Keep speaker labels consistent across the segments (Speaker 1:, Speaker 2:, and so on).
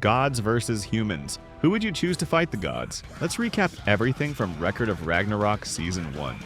Speaker 1: Gods versus humans. Who would you choose to fight the gods? Let's recap everything from Record of Ragnarok Season 1.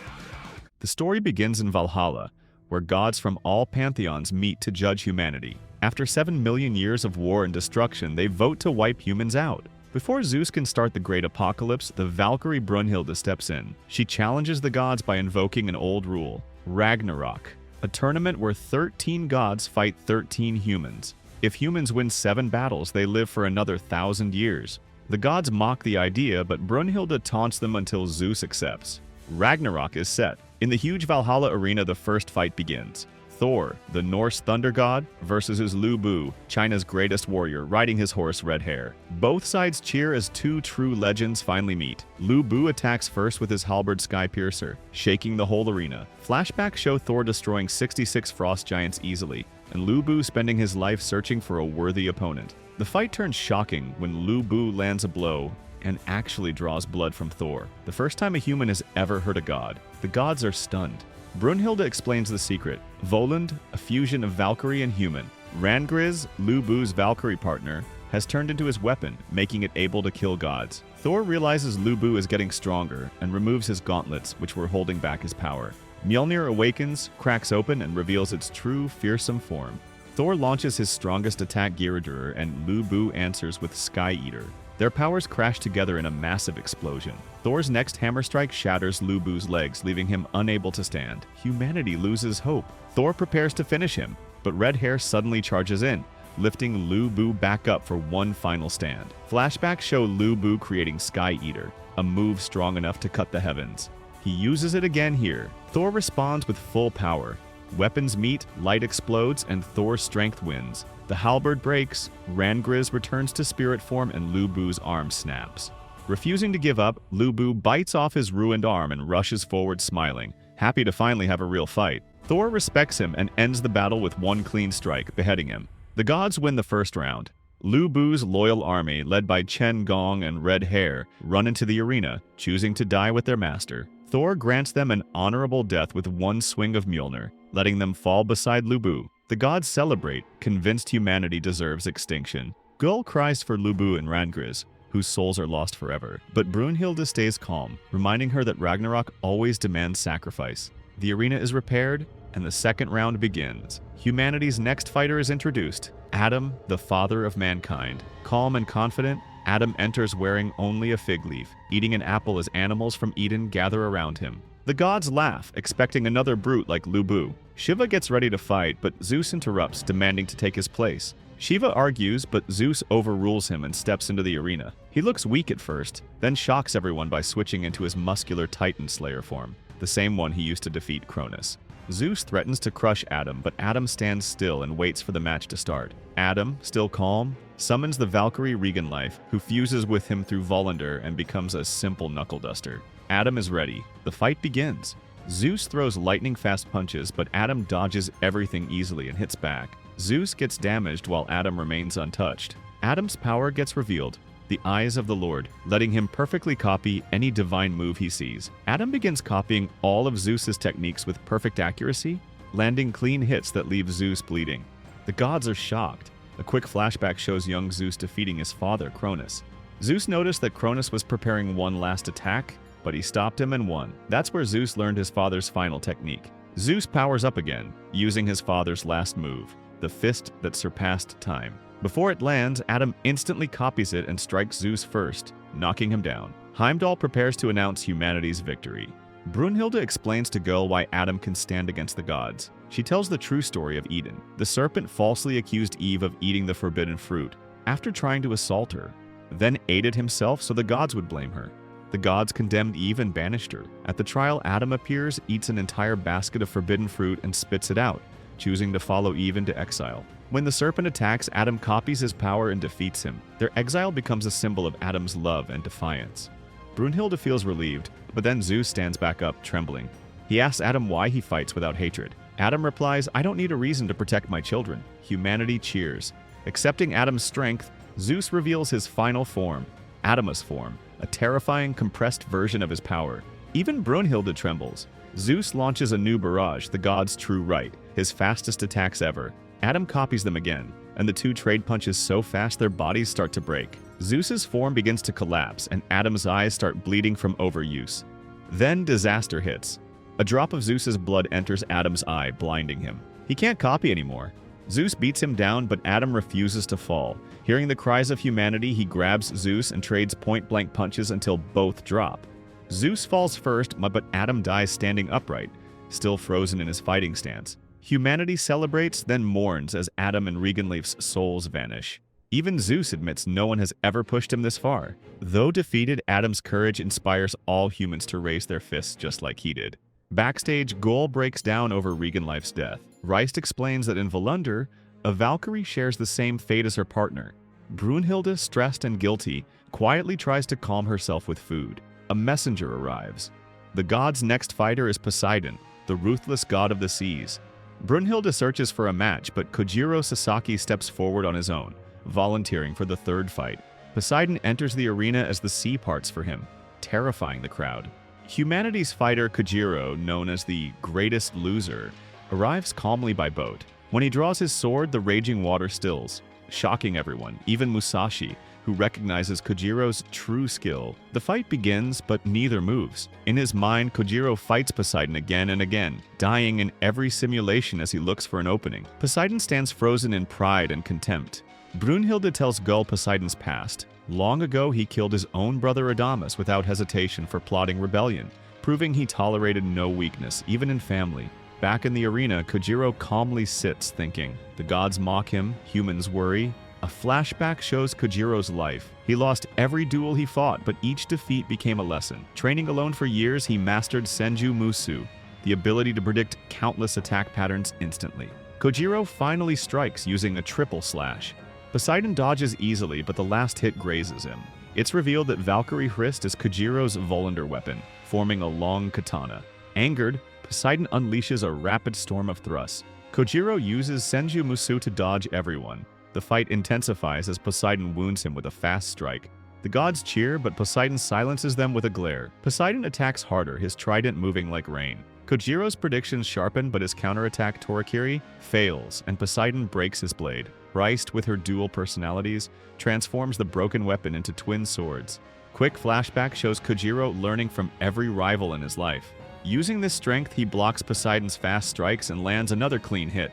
Speaker 1: The story begins in Valhalla, where gods from all pantheons meet to judge humanity. After 7 million years of war and destruction, they vote to wipe humans out. Before Zeus can start the great apocalypse, the Valkyrie Brünnhilde steps in. She challenges the gods by invoking an old rule, Ragnarok, a tournament where 13 gods fight 13 humans. If humans win 7 battles, they live for another 1,000 years. The gods mock the idea, but Brünnhilde taunts them until Zeus accepts. Ragnarok is set. In the huge Valhalla arena, the first fight begins. Thor, the Norse thunder god, versus his Lu Bu, China's greatest warrior, riding his horse Red Hair. Both sides cheer as two true legends finally meet. Lu Bu attacks first with his halberd Skypiercer, shaking the whole arena. Flashbacks show Thor destroying 66 frost giants easily, and Lu Bu spending his life searching for a worthy opponent. The fight turns shocking when Lu Bu lands a blow and actually draws blood from Thor. The first time a human has ever hurt a god. The gods are stunned. Brünnhilde explains the secret. Volund, a fusion of Valkyrie and human. Rangriz, Lu Bu's Valkyrie partner, has turned into his weapon, making it able to kill gods. Thor realizes Lu Bu is getting stronger and removes his gauntlets, which were holding back his power. Mjolnir awakens, cracks open, and reveals its true, fearsome form. Thor launches his strongest attack, Girdr, and Lu Bu answers with Sky Eater. Their powers crash together in a massive explosion. Thor's next hammer strike shatters Lu Bu's legs, leaving him unable to stand. Humanity loses hope. Thor prepares to finish him, but Red Hair suddenly charges in, lifting Lu Bu back up for one final stand. Flashbacks show Lu Bu creating Sky Eater, a move strong enough to cut the heavens. He uses it again here. Thor responds with full power. Weapons meet, light explodes, and Thor's strength wins. The halberd breaks, Rangriz returns to spirit form, and Lu Bu's arm snaps. Refusing to give up, Lu Bu bites off his ruined arm and rushes forward smiling, happy to finally have a real fight. Thor respects him and ends the battle with one clean strike, beheading him. The gods win the first round. Lu Bu's loyal army, led by Chen Gong and Red Hair, run into the arena, choosing to die with their master. Thor grants them an honorable death with one swing of Mjolnir, letting them fall beside Lu Bu. The gods celebrate, convinced humanity deserves extinction. Gull cries for Lu Bu and Rangriz, whose souls are lost forever. But Brünnhilde stays calm, reminding her that Ragnarok always demands sacrifice. The arena is repaired, and the second round begins. Humanity's next fighter is introduced, Adam, the father of mankind. Calm and confident, Adam enters wearing only a fig leaf, eating an apple as animals from Eden gather around him. The gods laugh, expecting another brute like Lu Bu. Shiva gets ready to fight, but Zeus interrupts, demanding to take his place. Shiva argues, but Zeus overrules him and steps into the arena. He looks weak at first, then shocks everyone by switching into his muscular Titan Slayer form, the same one he used to defeat Cronus. Zeus threatens to crush Adam, but Adam stands still and waits for the match to start. Adam, still calm, summons the Valkyrie Regenlife, who fuses with him through Volander and becomes a simple knuckle duster. Adam is ready. The fight begins. Zeus throws lightning-fast punches, but Adam dodges everything easily and hits back. Zeus gets damaged while Adam remains untouched. Adam's power gets revealed, the eyes of the Lord, letting him perfectly copy any divine move he sees. Adam begins copying all of Zeus's techniques with perfect accuracy, landing clean hits that leave Zeus bleeding. The gods are shocked. A quick flashback shows young Zeus defeating his father, Cronus. Zeus noticed that Cronus was preparing one last attack, but he stopped him and won. That's where Zeus learned his father's final technique. Zeus powers up again, using his father's last move, the fist that surpassed time. Before it lands, Adam instantly copies it and strikes Zeus first, knocking him down. Heimdall prepares to announce humanity's victory. Brünnhilde explains to Gull why Adam can stand against the gods. She tells the true story of Eden. The serpent falsely accused Eve of eating the forbidden fruit, after trying to assault her, then ate it himself so the gods would blame her. The gods condemned Eve and banished her. At the trial, Adam appears, eats an entire basket of forbidden fruit, and spits it out, choosing to follow Eve into exile. When the serpent attacks, Adam copies his power and defeats him. Their exile becomes a symbol of Adam's love and defiance. Brünnhilde feels relieved, but then Zeus stands back up, trembling. He asks Adam why he fights without hatred. Adam replies, "I don't need a reason to protect my children." Humanity cheers. Accepting Adam's strength, Zeus reveals his final form, Adamus form, a terrifying, compressed version of his power. Even Brünnhilde trembles. Zeus launches a new barrage, the god's true right, his fastest attacks ever. Adam copies them again. and the two trade punches so fast their bodies start to break. Zeus's form begins to collapse, and Adam's eyes start bleeding from overuse. Then disaster hits. A drop of Zeus's blood enters Adam's eye, blinding him. He can't copy anymore. Zeus beats him down, but Adam refuses to fall. Hearing the cries of humanity, he grabs Zeus and trades point-blank punches until both drop. Zeus falls first, but Adam dies standing upright, still frozen in his fighting stance. Humanity celebrates, then mourns as Adam and Reganleif's souls vanish. Even Zeus admits no one has ever pushed him this far. Though defeated, Adam's courage inspires all humans to raise their fists just like he did. Backstage, Goal breaks down over Reganleif's death. Reist explains that in Volunder, a Valkyrie shares the same fate as her partner. Brünnhilde, stressed and guilty, quietly tries to calm herself with food. A messenger arrives. The god's next fighter is Poseidon, the ruthless god of the seas. Brünnhilde searches for a match, but Kojiro Sasaki steps forward on his own, volunteering for the third fight. Poseidon enters the arena as the sea parts for him, terrifying the crowd. Humanity's fighter Kojiro, known as the greatest loser, arrives calmly by boat. When he draws his sword, the raging water stills, shocking everyone, even Musashi, who recognizes Kojiro's true skill. The fight begins, but neither moves. In his mind, Kojiro fights Poseidon again and again, dying in every simulation as he looks for an opening. Poseidon stands frozen in pride and contempt. Brünnhilde tells Gull Poseidon's past. Long ago, he killed his own brother Adamas without hesitation for plotting rebellion, proving he tolerated no weakness, even in family. Back in the arena, Kojiro calmly sits, thinking. The gods mock him, humans worry. A flashback shows Kojiro's life. He lost every duel he fought, but each defeat became a lesson. Training alone for years, he mastered Senju Musu, the ability to predict countless attack patterns instantly. Kojiro finally strikes using a triple slash. Poseidon dodges easily, but the last hit grazes him. It's revealed that Valkyrie Hrist is Kojiro's Volunder weapon, forming a long katana. Angered, Poseidon unleashes a rapid storm of thrusts. Kojiro uses Senju Musu to dodge everyone. The fight intensifies as Poseidon wounds him with a fast strike. The gods cheer, but Poseidon silences them with a glare. Poseidon attacks harder, his trident moving like rain. Kojiro's predictions sharpen, but his counterattack Torakiri fails, and Poseidon breaks his blade. Reist, with her dual personalities, transforms the broken weapon into twin swords. Quick flashback shows Kojiro learning from every rival in his life. Using this strength, he blocks Poseidon's fast strikes and lands another clean hit.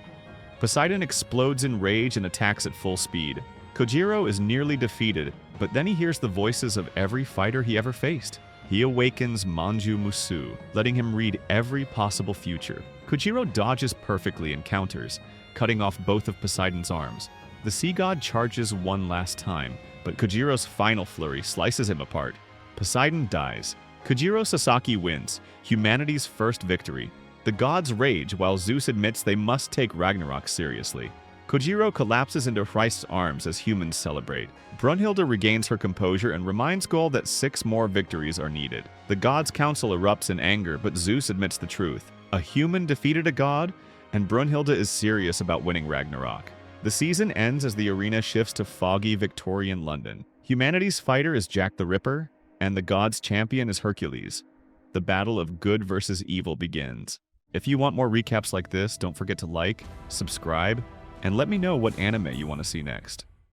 Speaker 1: Poseidon explodes in rage and attacks at full speed. Kojiro is nearly defeated, but then he hears the voices of every fighter he ever faced. He awakens Manju Musu, letting him read every possible future. Kojiro dodges perfectly and counters, cutting off both of Poseidon's arms. The sea god charges one last time, but Kojiro's final flurry slices him apart. Poseidon dies. Kojiro Sasaki wins, humanity's first victory. The gods rage while Zeus admits they must take Ragnarok seriously. Kojiro collapses into Hrist's arms as humans celebrate. Brünnhilde regains her composure and reminds Gull that 6 more victories are needed. The gods' council erupts in anger, but Zeus admits the truth. A human defeated a god, and Brünnhilde is serious about winning Ragnarok. The season ends as the arena shifts to foggy Victorian London. Humanity's fighter is Jack the Ripper, and the gods' champion is Hercules. The battle of good versus evil begins. If you want more recaps like this, don't forget to like, subscribe, and let me know what anime you want to see next.